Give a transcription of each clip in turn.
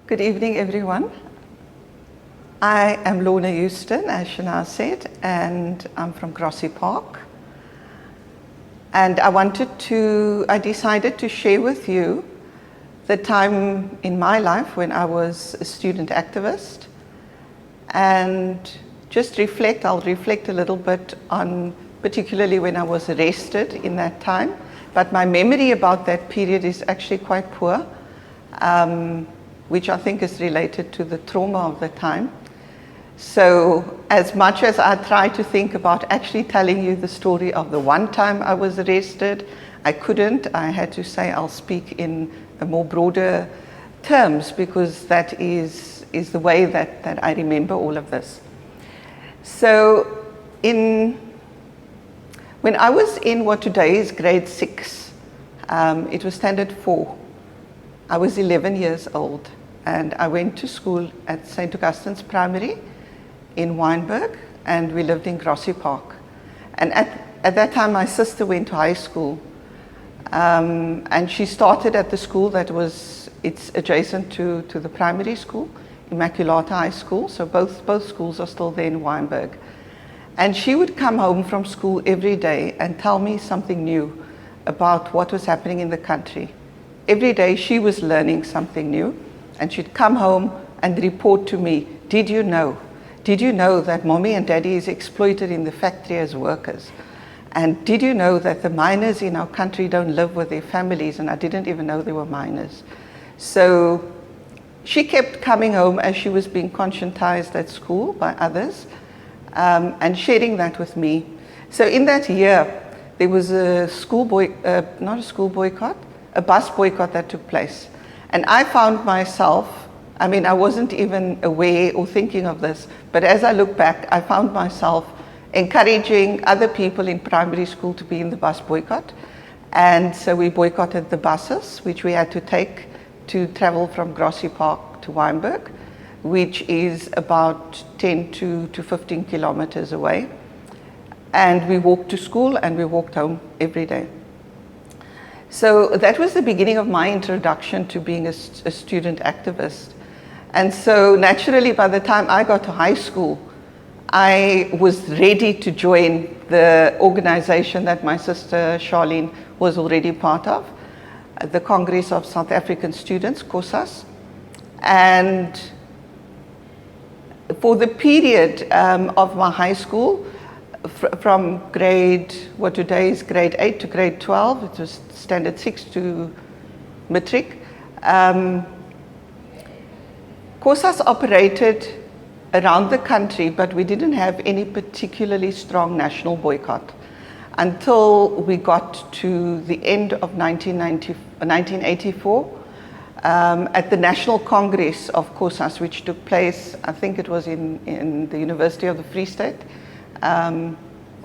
Good evening, everyone. I am Lorna Houston, as Shana said, and I'm from Grassy Park. And I decided to share with you the time in my life when I was a student activist, and I'll reflect a little bit on particularly when I was arrested in that time. But my memory about that period is actually quite poor, which I think is related to the trauma of the time. So as much as I try to think about actually telling you the story of the one time I was arrested, I couldn't. I had to say I'll speak in a more broader terms, because that is the way that I remember all of this. So when I was in what today is grade 6, it was standard 4. I was 11 years old, and I went to school at St. Augustine's Primary in Wynberg, and we lived in Grassy Park. And at that time, my sister went to high school, and she started at the school it's adjacent to the primary school, Immaculata High School. So both schools are still there in Wynberg. And she would come home from school every day and tell me something new about what was happening in the country. Every day she was learning something new, and she'd come home and report to me, did you know that mommy and daddy is exploited in the factory as workers? And did you know that the miners in our country don't live with their families? And I didn't even know they were miners. So she kept coming home as she was being conscientized at school by others, and sharing that with me. So in that year, there was a bus boycott that took place. And I found myself, I wasn't even aware or thinking of this, but as I look back, I found myself encouraging other people in primary school to be in the bus boycott. And so we boycotted the buses, which we had to take to travel from Grassy Park to Wynberg, which is about 10 to 15 kilometers away. And we walked to school and we walked home every day. So that was the beginning of my introduction to being a student activist. And so naturally, by the time I got to high school, I was ready to join the organization that my sister Charlene was already part of, the Congress of South African Students, COSAS. And for the period of my high school, from what today is grade 8 to grade 12, it was standard 6 to matric, COSAS operated around the country, but we didn't have any particularly strong national boycott until we got to the end of 1984 at the National Congress of COSAS, which took place, I think it was in the University of the Free State,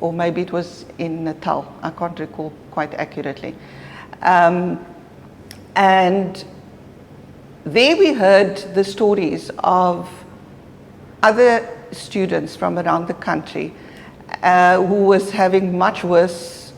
or maybe it was in Natal. I can't recall quite accurately. And there we heard the stories of other students from around the country who was having much worse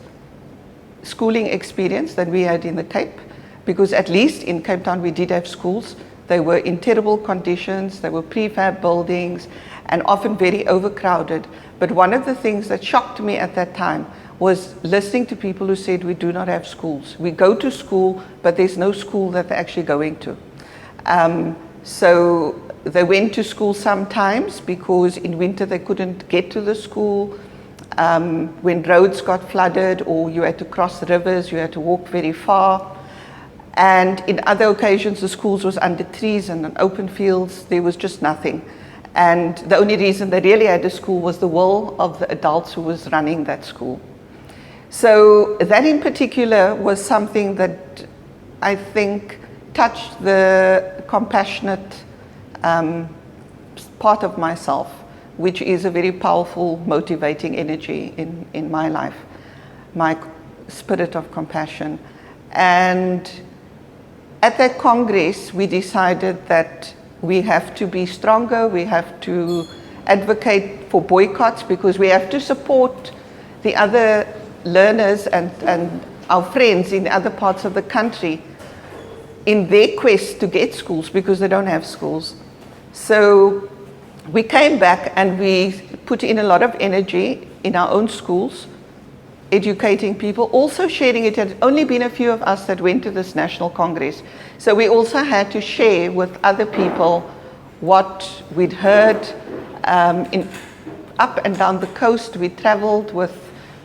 schooling experience than we had in the Cape, because at least in Cape Town we did have schools. They were in terrible conditions, they were prefab buildings, and often very overcrowded. But one of the things that shocked me at that time was listening to people who said, we do not have schools. We go to school, but there's no school that they're actually going to. So they went to school sometimes because in winter they couldn't get to the school. When roads got flooded or you had to cross rivers, you had to walk very far. And in other occasions, the schools was under trees and on open fields. There was just nothing. And the only reason they really had a school was the will of the adults who was running that school. So that in particular was something that I think touched the compassionate part of myself, which is a very powerful motivating energy in my life, my spirit of compassion. And at that Congress, we decided that we have to be stronger, we have to advocate for boycotts, because we have to support the other learners and our friends in other parts of the country in their quest to get schools because they don't have schools. So we came back and we put in a lot of energy in our own schools, educating people, also sharing it. It had only been a few of us that went to this National Congress. So we also had to share with other people what we'd heard. Up and down the coast, we traveled with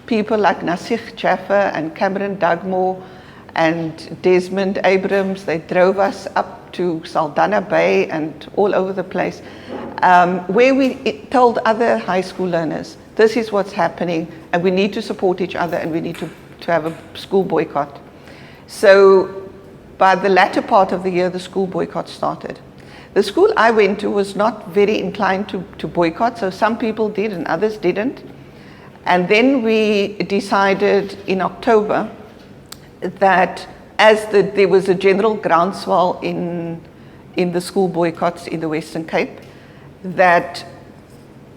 people like Nassif Jaffa and Cameron Dugmore and Desmond Abrams. They drove us up to Saldanha Bay and all over the place, where we told other high school learners, this is what's happening, and we need to support each other, and we need to have a school boycott. So by the latter part of the year, the school boycott started. The school I went to was not very inclined to boycott, so some people did and others didn't. And then we decided in October that as there was a general groundswell in the school boycotts in the Western Cape, that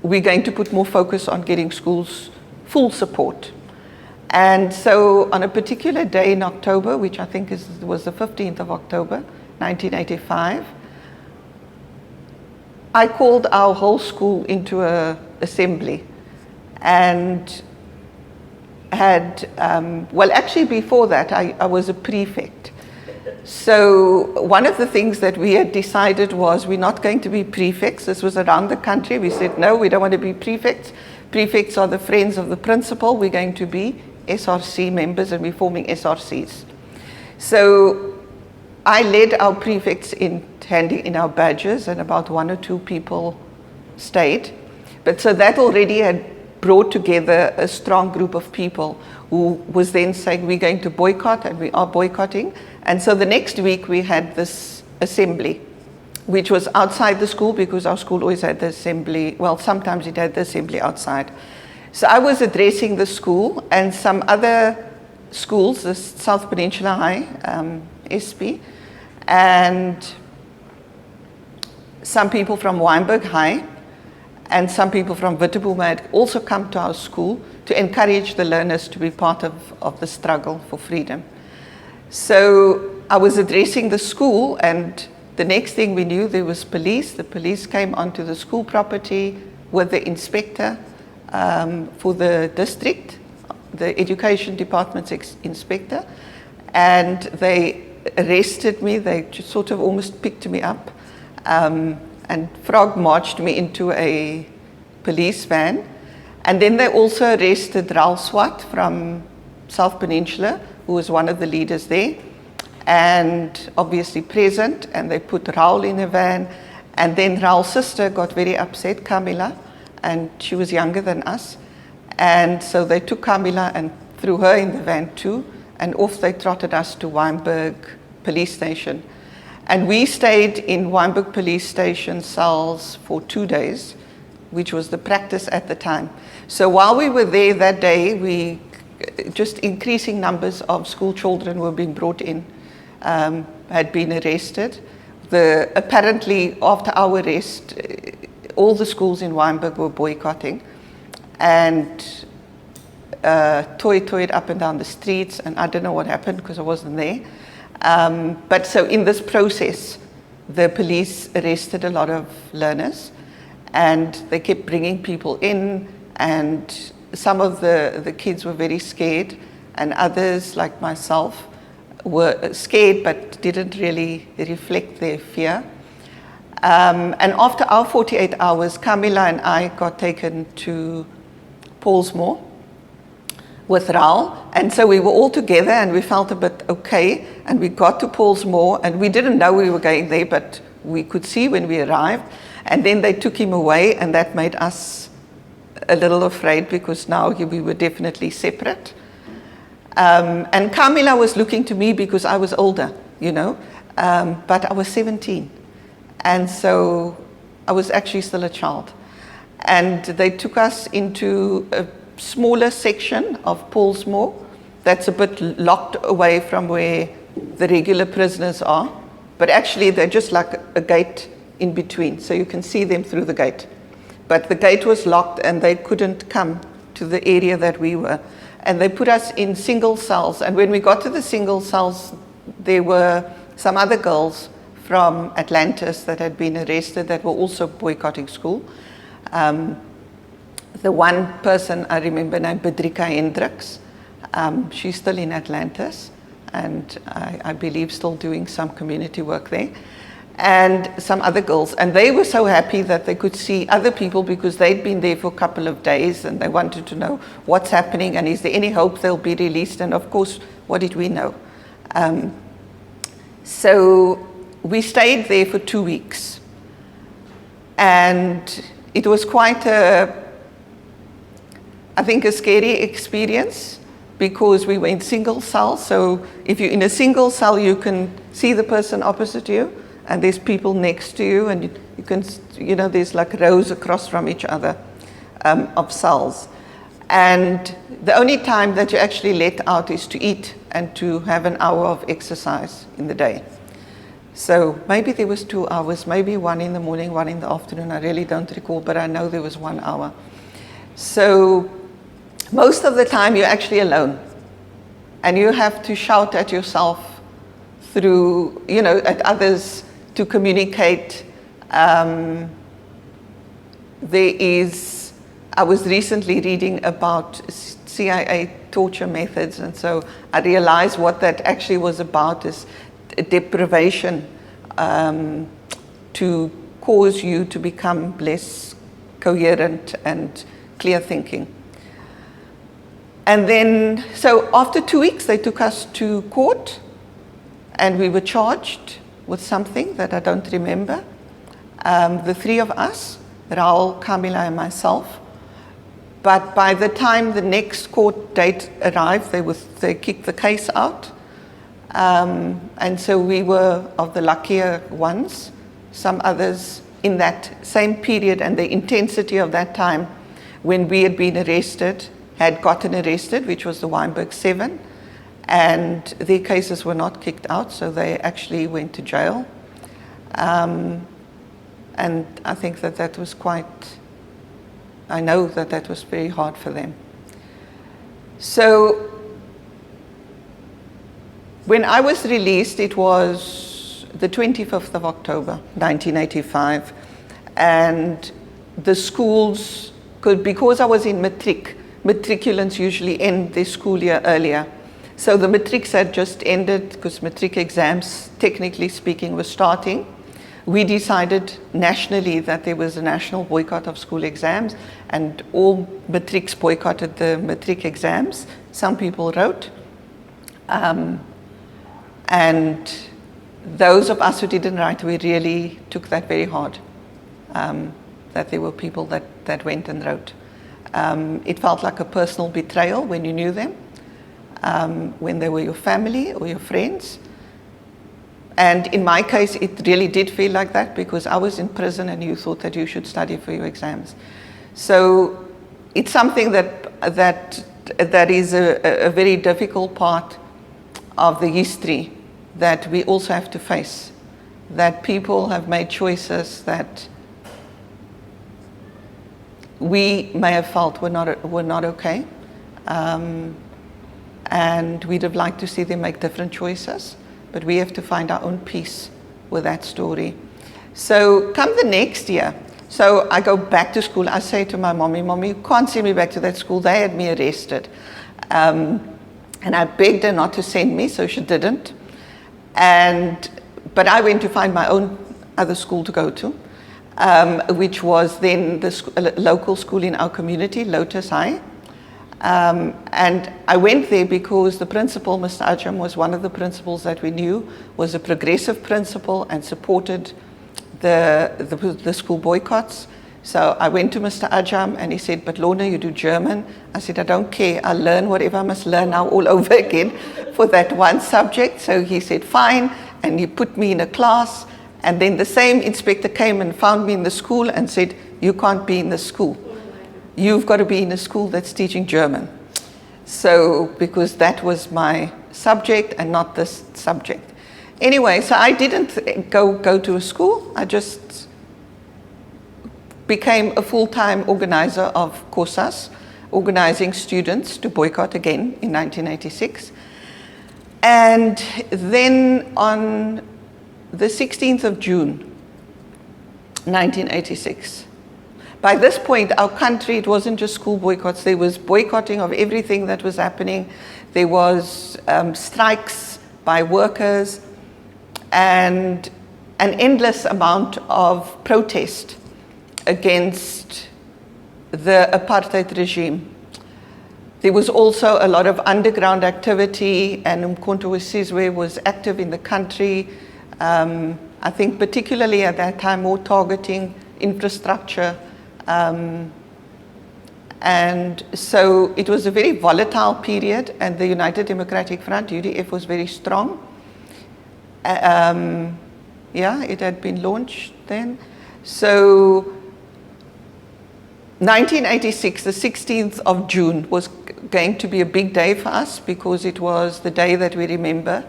we're going to put more focus on getting schools full support. And so on a particular day in October, which I think was the 15th of October, 1985, I called our whole school into an assembly and had, well, actually before that, I was a prefect. So one of the things that we had decided was we're not going to be prefects. This was around the country. We said, no, we don't want to be prefects. Prefects are the friends of the principal. We're going to be SRC members, and we're forming SRCs. So I led our prefects in handing in our badges, and about 1 or 2 people stayed. But so that already had brought together a strong group of people who was then saying, we're going to boycott, and we are boycotting. And so the next week we had this assembly, which was outside the school, because our school always had the assembly, well, sometimes it had the assembly outside. So I was addressing the school and some other schools, the South Peninsula High, SP, and some people from Wynberg High, and some people from Witterboma had also come to our school to encourage the learners to be part of the struggle for freedom. So I was addressing the school, and the next thing we knew, there was police. The police came onto the school property with the inspector for the district, the education department's inspector, and they arrested me. They just sort of almost picked me up and frog marched me into a police van. And then they also arrested Raul Swart from South Peninsula, who was one of the leaders there, and obviously present, and they put Raul in a van. And then Raul's sister got very upset, Camilla, and she was younger than us. And so they took Camilla and threw her in the van too, and off they trotted us to Wynberg police station. And we stayed in Wynberg police station cells for 2 days, which was the practice at the time. So while we were there that day, just increasing numbers of school children were being brought in, had been arrested. Apparently, after our arrest, all the schools in Wynberg were boycotting and toyed up and down the streets, and I don't know what happened because I wasn't there. But so in this process, the police arrested a lot of learners, and they kept bringing people in, and some of the kids were very scared, and others, like myself, were scared but didn't really reflect their fear. And after our 48 hours, Camilla and I got taken to Paulsmoor with Raul, and so we were all together and we felt a bit okay, and we got to Paulsmoor, and we didn't know we were going there, but we could see when we arrived, and then they took him away, and that made us a little afraid because now we were definitely separate. And Camilla was looking to me because I was older, but I was 17, and so I was actually still a child. And they took us into a smaller section of Paulsmoor that's a bit locked away from where the regular prisoners are, but actually they're just like a gate in between, so you can see them through the gate. But the gate was locked and they couldn't come to the area that we were. And they put us in single cells, and when we got to the single cells, there were some other girls from Atlantis that had been arrested that were also boycotting school. The one person I remember named Bedrika Hendricks, she's still in Atlantis, and I believe still doing some community work there, and some other girls. And they were so happy that they could see other people because they'd been there for a couple of days and they wanted to know what's happening and is there any hope they'll be released. And of course, what did we know? So we stayed there for 2 weeks. And it was quite I think a scary experience because we were in single cells. So if you're in a single cell, you can see the person opposite you and there's people next to you and you can, there's like rows across from each other of cells. And the only time that you actually let out is to eat and to have an hour of exercise in the day. So maybe there was 2 hours, maybe 1 in the morning, 1 in the afternoon. I really don't recall, but I know there was 1 hour. So most of the time you're actually alone and you have to shout at yourself through, at others to communicate. I was recently reading about CIA torture methods, and so I realized what that actually was about is deprivation to cause you to become less coherent and clear thinking. And then, so after 2 weeks, they took us to court and we were charged with something that I don't remember. The 3 of us, Raul, Camila, and myself. But by the time the next court date arrived, they kicked the case out. And so we were of the luckier ones. Some others in that same period and the intensity of that time when we had been arrested, had gotten arrested, which was the Weinberg 7, and their cases were not kicked out, so they actually went to jail. And I think that was I know that was very hard for them. So when I was released, it was the 25th of October, 1985, and the schools because I was in matric, matriculants usually end their school year earlier. So the matrics had just ended because matric exams, technically speaking, were starting. We decided nationally that there was a national boycott of school exams and all matrics boycotted the matric exams. Some people wrote. And those of us who didn't write, we really took that very hard. That there were people that went and wrote. It felt like a personal betrayal when you knew them, when they were your family or your friends. And in my case, it really did feel like that because I was in prison and you thought that you should study for your exams. So it's something that is a very difficult part of the history that we also have to face, that people have made choices that we may have felt were not okay, and we'd have liked to see them make different choices, but we have to find our own peace with that story. So come the next year, so I go back to school. I say to my mommy, you can't send me back to that school. They had me arrested. And I begged her not to send me, so she didn't. But I went to find my own other school to go to, which was then the local school in our community, Lotus High. And I went there because the principal, Mr. Ajam, was one of the principals that we knew was a progressive principal and supported the school boycotts. So I went to Mr. Ajam and he said, but Lorna, you do German. I said, I don't care. I'll learn whatever I must learn now all over again for that one subject. So he said, fine. And he put me in a class. And then the same inspector came and found me in the school and said, you can't be in the school. You've got to be in a school that's teaching German. So, because that was my subject and not this subject. Anyway, so I didn't go to a school. I just became a full-time organizer of COSAS, organizing students to boycott again in 1986. And then on the 16th of June, 1986, by this point, our country, it wasn't just school boycotts, there was boycotting of everything that was happening. There was strikes by workers and an endless amount of protest against the apartheid regime. There was also a lot of underground activity, and Umkhonto we Sizwe was active in the country. I think particularly at that time, more targeting infrastructure. And so it was a very volatile period, and the United Democratic Front, UDF, was very strong. Yeah, it had been launched then. So 1986, the 16th of June, was going to be a big day for us because it was the day that we remember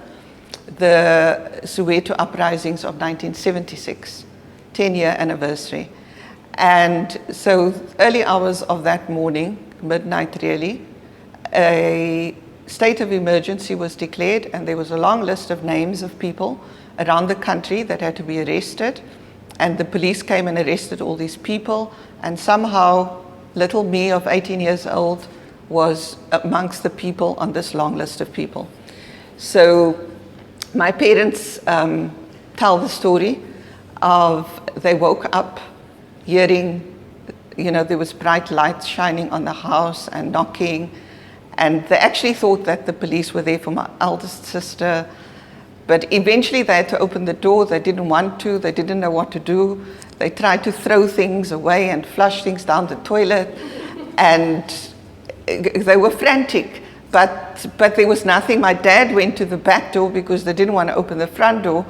the Soweto uprisings of 1976, 10-year anniversary. And so early hours of that morning, midnight really, a state of emergency was declared, and there was a long list of names of people around the country that had to be arrested. And the police came and arrested all these people, and somehow little me of 18 years old was amongst the people on this long list of people. So my parents tell the story of they woke up hearing, there was bright lights shining on the house and knocking, and they actually thought that the police were there for my eldest sister. But eventually they had to open the door. They didn't want to. They didn't know what to do. They tried to throw things away and flush things down the toilet. And they were frantic. But there was nothing. My dad went to the back door because they didn't want to open the front door.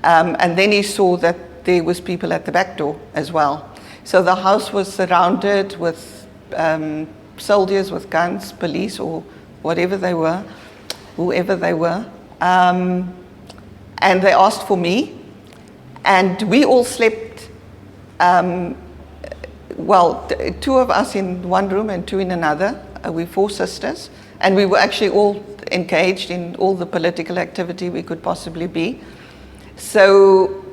And then he saw that there was people at the back door as well. So the house was surrounded with soldiers with guns, police or whatever they were, whoever they were. And they asked for me, and we all slept, two of us in one room and two in another. We're four sisters, and we were actually all engaged in all the political activity we could possibly be. So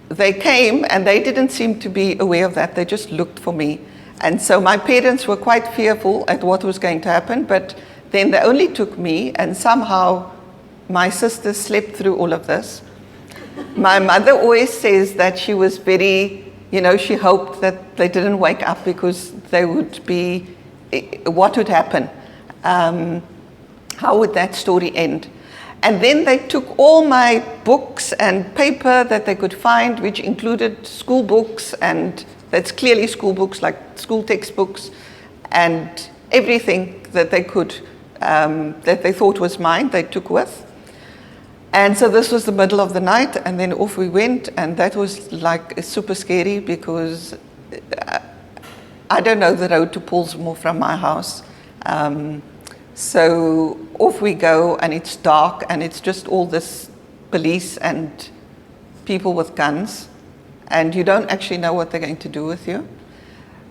they came, and they didn't seem to be aware of that. They just looked for me. And so my parents were quite fearful at what was going to happen, but then they only took me, and somehow my sister slept through all of this. My mother always says that she was very, she hoped that they didn't wake up because they would be, what would happen? How would that story end? And then they took all my books and paper that they could find, which included school books, and that's clearly school books, like school textbooks, and everything that they could, that they thought was mine, they took with. And so this was the middle of the night, and then off we went, and that was like super scary because I don't know the road to Pollsmoor from my house. So off we go, and it's dark, and it's just all this police and people with guns, and you don't actually know what they're going to do with you.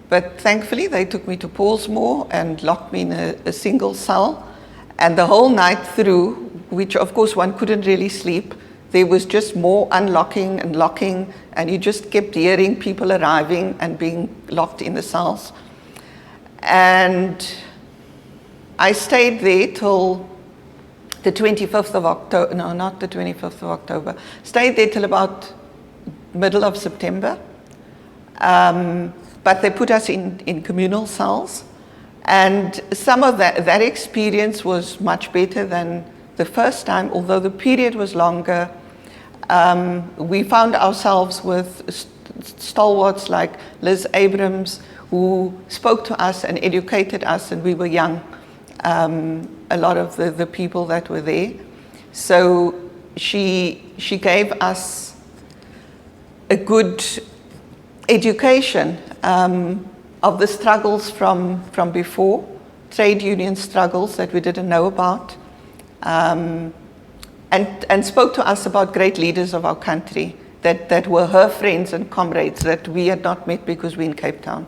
But thankfully, they took me to Pollsmoor and locked me in a single cell, and the whole night through, which of course one couldn't really sleep, there was just more unlocking and locking, and you just kept hearing people arriving and being locked in the cells. And I stayed there till the 25th of October, no, not the 25th of October, stayed there till about middle of September. But they put us in communal cells, and some of that experience was much better than the first time, although the period was longer. We found ourselves with stalwarts like Liz Abrams, who spoke to us and educated us, and we were young, a lot of the people that were there. So she gave us a good education of the struggles from before, trade union struggles that we didn't know about. And spoke to us about great leaders of our country that were her friends and comrades that we had not met because we're in Cape Town.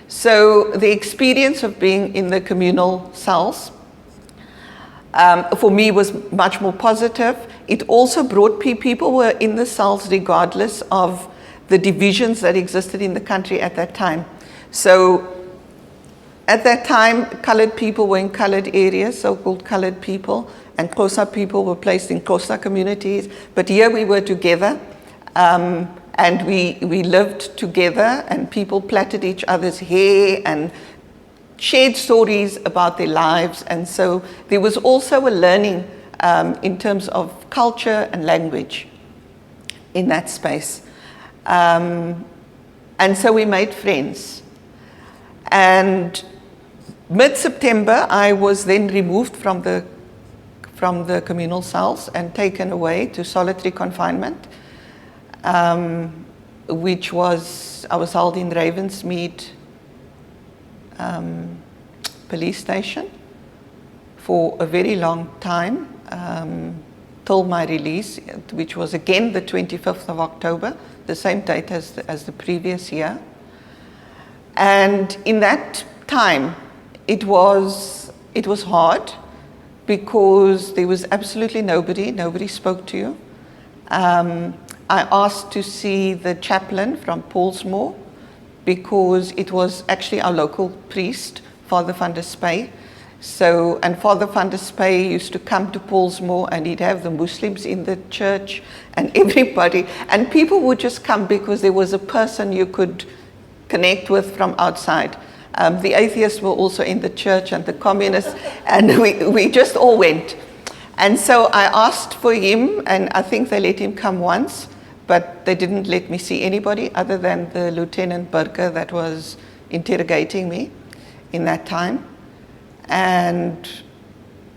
So the experience of being in the communal cells for me was much more positive. It also brought people were in the cells regardless of the divisions that existed in the country at that time. So at that time, colored people were in colored areas, so-called colored people, and Xhosa people were placed in Xhosa communities. But here we were together, and we lived together, and people plaited each other's hair and shared stories about their lives. And so there was also a learning in terms of culture and language in that space. And so we made friends. And mid-September, I was then removed from the communal cells and taken away to solitary confinement, which was, I was held in Ravensmead police station for a very long time, till my release, which was again the 25th of October, the same date as the previous year. And in that time, it was hard because there was absolutely nobody spoke to you. I asked to see the chaplain from Paulsmoor because it was actually our local priest, Father van der Spey. So, and Father van der Spey used to come to Paulsmoor and he'd have the Muslims in the church and everybody. And people would just come because there was a person you could connect with from outside. The atheists were also in the church and the communists, and we just all went. And so I asked for him, and I think they let him come once, but they didn't let me see anybody other than the Lieutenant Burger that was interrogating me in that time. And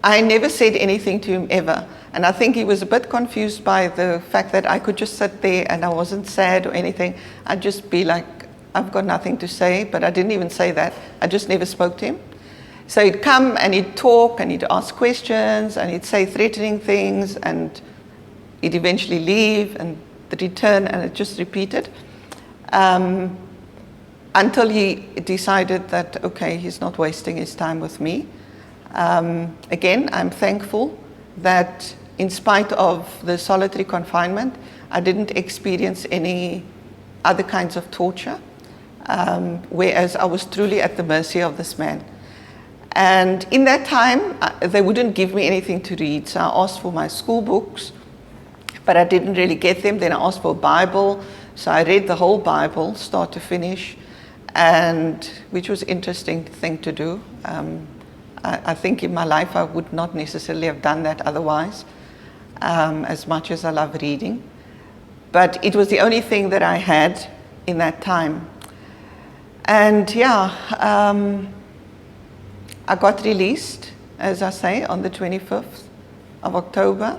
I never said anything to him ever. And I think he was a bit confused by the fact that I could just sit there and I wasn't sad or anything. I'd just be like, I've got nothing to say, but I didn't even say that. I just never spoke to him. So he'd come and he'd talk and he'd ask questions and he'd say threatening things and he'd eventually leave and return, and it just repeated until he decided that, okay, he's not wasting his time with me. Again, I'm thankful that in spite of the solitary confinement, I didn't experience any other kinds of torture, whereas I was truly at the mercy of this man. And in that time, they wouldn't give me anything to read, so I asked for my school books, but I didn't really get them. Then I asked for a Bible, so I read the whole Bible, start to finish, and which was an interesting thing to do. I think in my life I would not necessarily have done that otherwise, as much as I love reading. But it was the only thing that I had in that time. And yeah, I got released, as I say, on the 25th of October.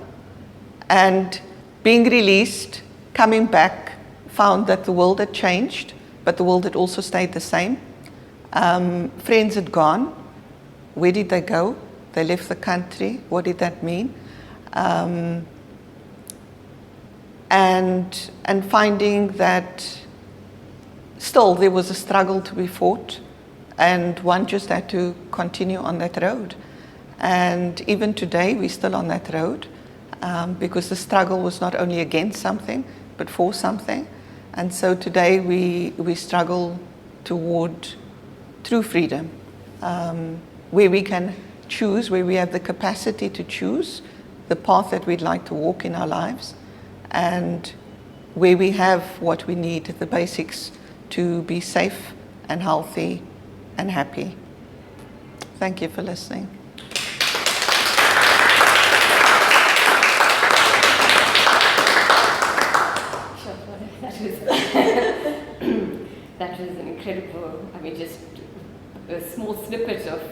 And being released, coming back, found that the world had changed, but the world had also stayed the same. Friends had gone. Where did they go? They left the country. What did that mean? And finding that still there was a struggle to be fought, and one just had to continue on that road. And even today, we're still on that road, because the struggle was not only against something, but for something. And so today we struggle toward true freedom, where we can choose, where we have the capacity to choose the path that we'd like to walk in our lives, and where we have what we need, the basics, to be safe and healthy and happy. Thank you for listening. That was an incredible, I mean, just a small snippet of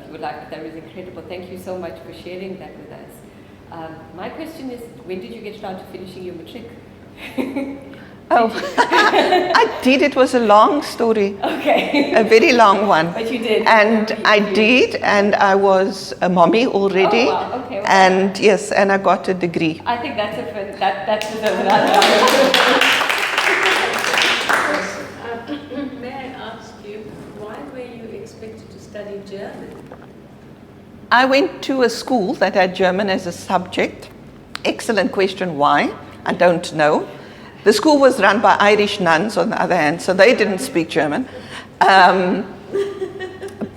your life. That was incredible. Thank you so much for sharing that with us. My question is, when did you get started finishing your matric? Oh, I did. It was a long story. Okay. A very long one. But you did. And I did, and I was a mommy already. Oh, wow. Okay. Well, and yes, and I got a degree. I think that's another. May I ask you, why were you expected to study German? I went to a school that had German as a subject. Excellent question, why? I don't know. The school was run by Irish nuns on the other hand, so they didn't speak German.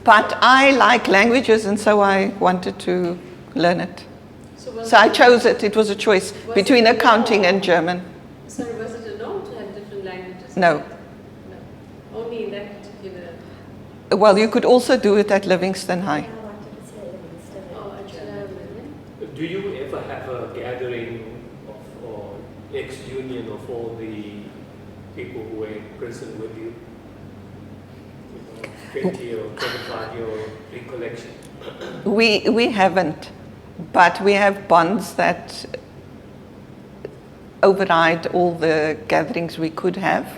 But I like languages, and so I wanted to learn it. So I chose it. It was a choice between accounting and German. Sorry, was it a norm to have different languages? No. No. Only in that particular. Well, you could also do it at Livingston High. Oh, actually, Do you ever have a gathering of or ex-union of all the people who were in prison with you? 20 or 25-year recollection? We haven't, but we have bonds that override all the gatherings we could have.